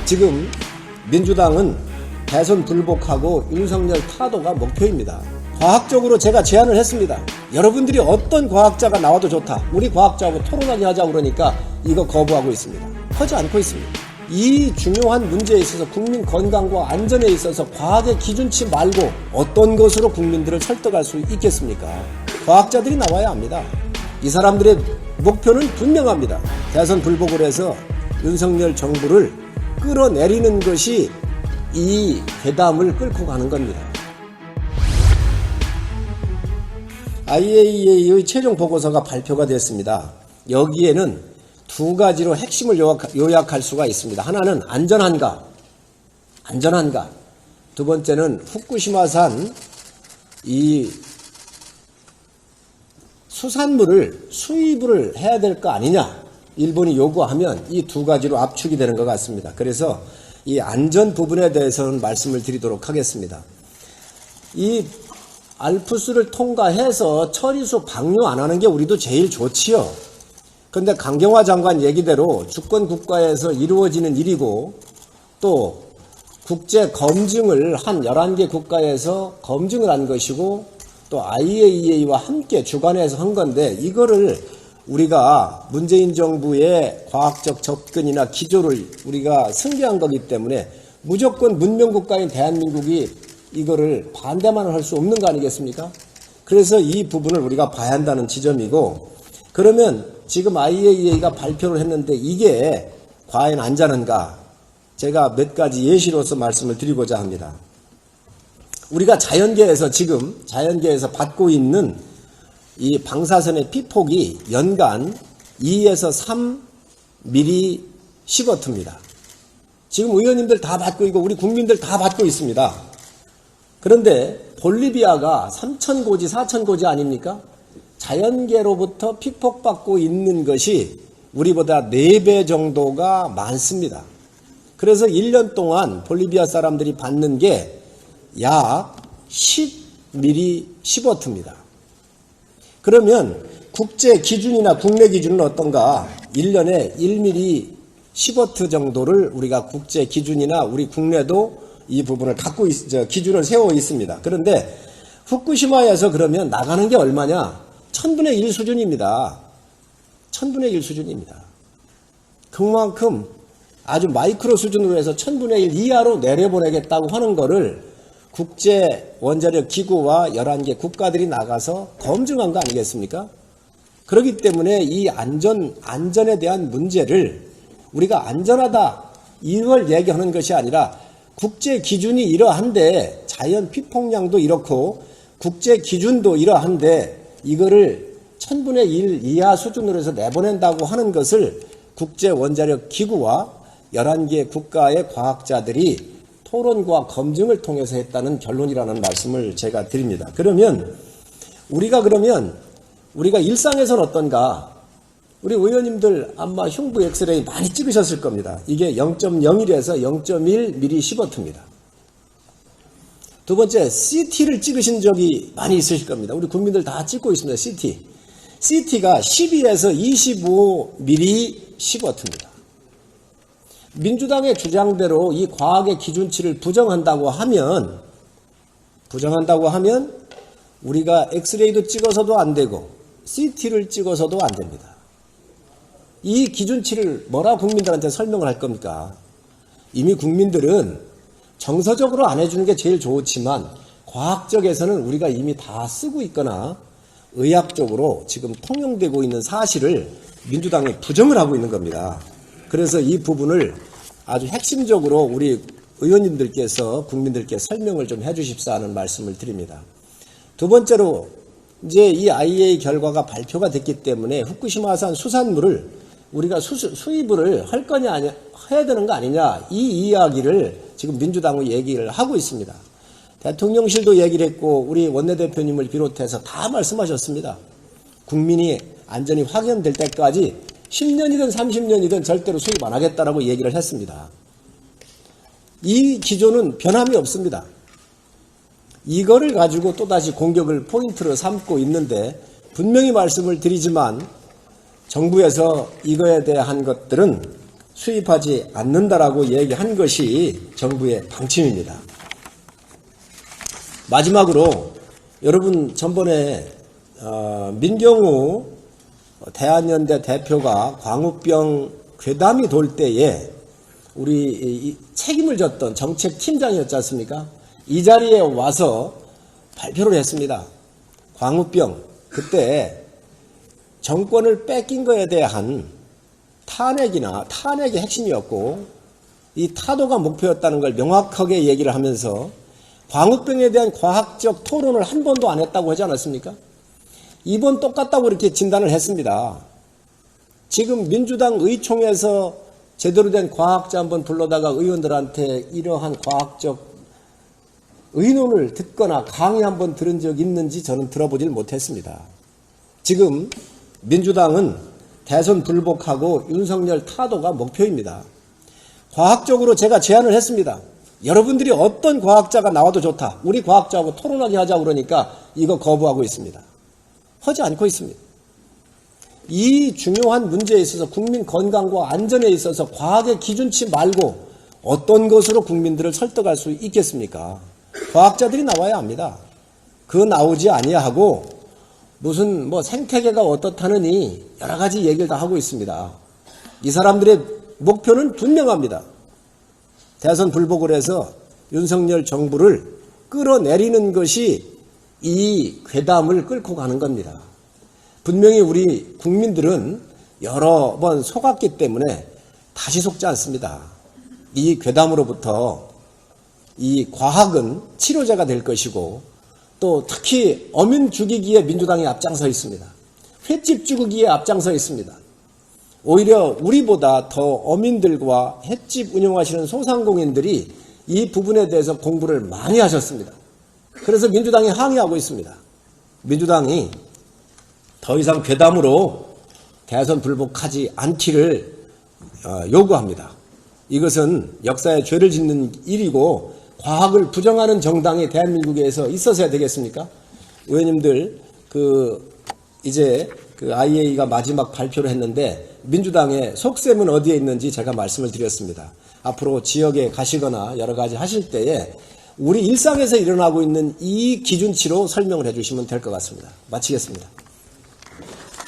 지금 민주당은 대선 불복하고 윤석열 타도가 목표입니다. 과학적으로 제가 제안을 했습니다. 여러분들이 어떤 과학자가 나와도 좋다. 우리 과학자하고 토론하게 하자고 그러니까 이거 거부하고 있습니다. 하지 않고 있습니다. 이 중요한 문제에 있어서 국민 건강과 안전에 있어서 과학의 기준치 말고 어떤 것으로 국민들을 설득할 수 있겠습니까? 과학자들이 나와야 합니다. 이 사람들의 목표는 분명합니다. 대선 불복을 해서 윤석열 정부를 끌어내리는 것이 이 회담을 끌고 가는 겁니다. IAEA의 최종 보고서가 발표가 됐습니다. 여기에는 두 가지로 핵심을 요약할 수가 있습니다. 하나는 안전한가. 두 번째는 후쿠시마산 이 수산물을 수입을 해야 될 거 아니냐. 일본이 요구하면 이 두 가지로 압축이 되는 것 같습니다. 그래서 이 안전 부분에 대해서는 말씀을 드리도록 하겠습니다. 이 알프스를 통과해서 처리수 방류 안 하는 게 우리도 제일 좋지요. 그런데 강경화 장관 얘기대로 주권 국가에서 이루어지는 일이고 또 국제 검증을 한 11개 국가에서 검증을 한 것이고 또 IAEA와 함께 주관해서 한 건데 이거를 우리가 문재인 정부의 과학적 접근이나 기조를 우리가 승계한 거기 때문에 무조건 문명국가인 대한민국이 이거를 반대만 할 수 없는 거 아니겠습니까? 그래서 이 부분을 우리가 봐야 한다는 지점이고 그러면 지금 IAEA가 발표를 했는데 이게 과연 안전한가? 제가 몇 가지 예시로서 말씀을 드리고자 합니다. 우리가 자연계에서 받고 있는 이 방사선의 피폭이 연간 2에서 3mm 시버트입니다. 지금 의원님들 다 받고 있고 우리 국민들 다 받고 있습니다. 그런데 볼리비아가 3,000고지, 4,000고지 아닙니까? 자연계로부터 피폭받고 있는 것이 우리보다 4배 정도가 많습니다. 그래서 1년 동안 볼리비아 사람들이 받는 게 약 10mm 시버트입니다. 그러면 국제 기준이나 국내 기준은 어떤가? 1년에 1mm 시버트 정도를 우리가 국제 기준이나 우리 국내도 이 부분을 기준을 세워 있습니다. 그런데 후쿠시마에서 그러면 나가는 게 얼마냐? 1000분의 1 수준입니다. 1000분의 1 수준입니다. 그만큼 아주 마이크로 수준으로 해서 1000분의 1 이하로 내려보내겠다고 하는 거를 국제 원자력 기구와 11개 국가들이 나가서 검증한 거 아니겠습니까? 그렇기 때문에 이 안전에 대한 문제를 우리가 안전하다 이걸 얘기하는 것이 아니라 국제 기준이 이러한데 자연 피폭량도 이렇고 국제 기준도 이러한데 이거를 1000분의 1 이하 수준으로 해서 내보낸다고 하는 것을 국제 원자력 기구와 11개 국가의 과학자들이 토론과 검증을 통해서 했다는 결론이라는 말씀을 제가 드립니다. 그러면 우리가 일상에서는 어떤가? 우리 의원님들 아마 흉부 엑스레이 많이 찍으셨을 겁니다. 이게 0.01에서 0.1mm 시버트입니다. 두 번째, CT를 찍으신 적이 많이 있으실 겁니다. 우리 국민들 다 찍고 있습니다. CT가 12에서 25mm 시버트입니다. 민주당의 주장대로 이 과학의 기준치를 부정한다고 하면 우리가 엑스레이도 찍어서도 안 되고 CT를 찍어서도 안 됩니다. 이 기준치를 뭐라 국민들한테 설명을 할 겁니까? 이미 국민들은 정서적으로 안 해주는 게 제일 좋지만 과학적에서는 우리가 이미 다 쓰고 있거나 의학적으로 지금 통용되고 있는 사실을 민주당이 부정을 하고 있는 겁니다. 그래서 이 부분을 아주 핵심적으로 우리 의원님들께서 국민들께 설명을 좀 해주십사 하는 말씀을 드립니다. 두 번째로 이제 이 IAEA 결과가 발표가 됐기 때문에 후쿠시마산 수산물을 우리가 수입을 할 거냐 아니냐 해야 되는 거 아니냐 이 이야기를 지금 민주당은 얘기를 하고 있습니다. 대통령실도 얘기를 했고 우리 원내대표님을 비롯해서 다 말씀하셨습니다. 국민이 안전이 확인될 때까지 10년이든 30년이든 절대로 수입 안 하겠다라고 얘기를 했습니다. 이 기조는 변함이 없습니다. 이거를 가지고 또다시 공격을 포인트로 삼고 있는데 분명히 말씀을 드리지만 정부에서 이거에 대한 것들은 수입하지 않는다라고 얘기한 것이 정부의 방침입니다. 마지막으로 여러분 전번에 민경우 대한연대 대표가 광우병 괴담이 돌 때에 우리 책임을 졌던 정책팀장이었지 않습니까? 이 자리에 와서 발표를 했습니다. 광우병, 그때 정권을 뺏긴 것에 대한 탄핵이 핵심이었고 이 타도가 목표였다는 걸 명확하게 얘기를 하면서 광우병에 대한 과학적 토론을 한 번도 안 했다고 하지 않았습니까? 이번 똑같다고 이렇게 진단을 했습니다. 지금 민주당 의총에서 제대로 된 과학자 한번 불러다가 의원들한테 이러한 과학적 의논을 듣거나 강의 한번 들은 적 있는지 저는 들어보질 못했습니다. 지금 민주당은 대선 불복하고 윤석열 타도가 목표입니다. 과학적으로 제가 제안을 했습니다. 여러분들이 어떤 과학자가 나와도 좋다. 우리 과학자하고 토론하게 하자고 그러니까 이거 거부하고 있습니다. 하지 않고 있습니다. 이 중요한 문제에 있어서 국민 건강과 안전에 있어서 과학의 기준치 말고 어떤 것으로 국민들을 설득할 수 있겠습니까? 과학자들이 나와야 합니다. 그 나오지 아니하고 무슨 생태계가 어떻다느니 여러 가지 얘기를 다 하고 있습니다. 이 사람들의 목표는 분명합니다. 대선 불복을 해서 윤석열 정부를 끌어내리는 것이 이 괴담을 끌고 가는 겁니다. 분명히 우리 국민들은 여러 번 속았기 때문에 다시 속지 않습니다. 이 괴담으로부터 이 과학은 치료제가 될 것이고 또 특히 어민 죽이기에 민주당이 앞장서 있습니다. 횟집 죽이기에 앞장서 있습니다. 오히려 우리보다 더 어민들과 횟집 운영하시는 소상공인들이 이 부분에 대해서 공부를 많이 하셨습니다. 그래서 민주당이 항의하고 있습니다. 민주당이 더 이상 괴담으로 대선 불복하지 않기를 요구합니다. 이것은 역사에 죄를 짓는 일이고 과학을 부정하는 정당이 대한민국에서 있어서야 되겠습니까? 의원님들 이제 IAEA가 마지막 발표를 했는데 민주당의 속셈은 어디에 있는지 제가 말씀을 드렸습니다. 앞으로 지역에 가시거나 여러 가지 하실 때에 우리 일상에서 일어나고 있는 이 기준치로 설명을 해주시면 될 것 같습니다. 마치겠습니다.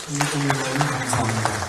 감사합니다.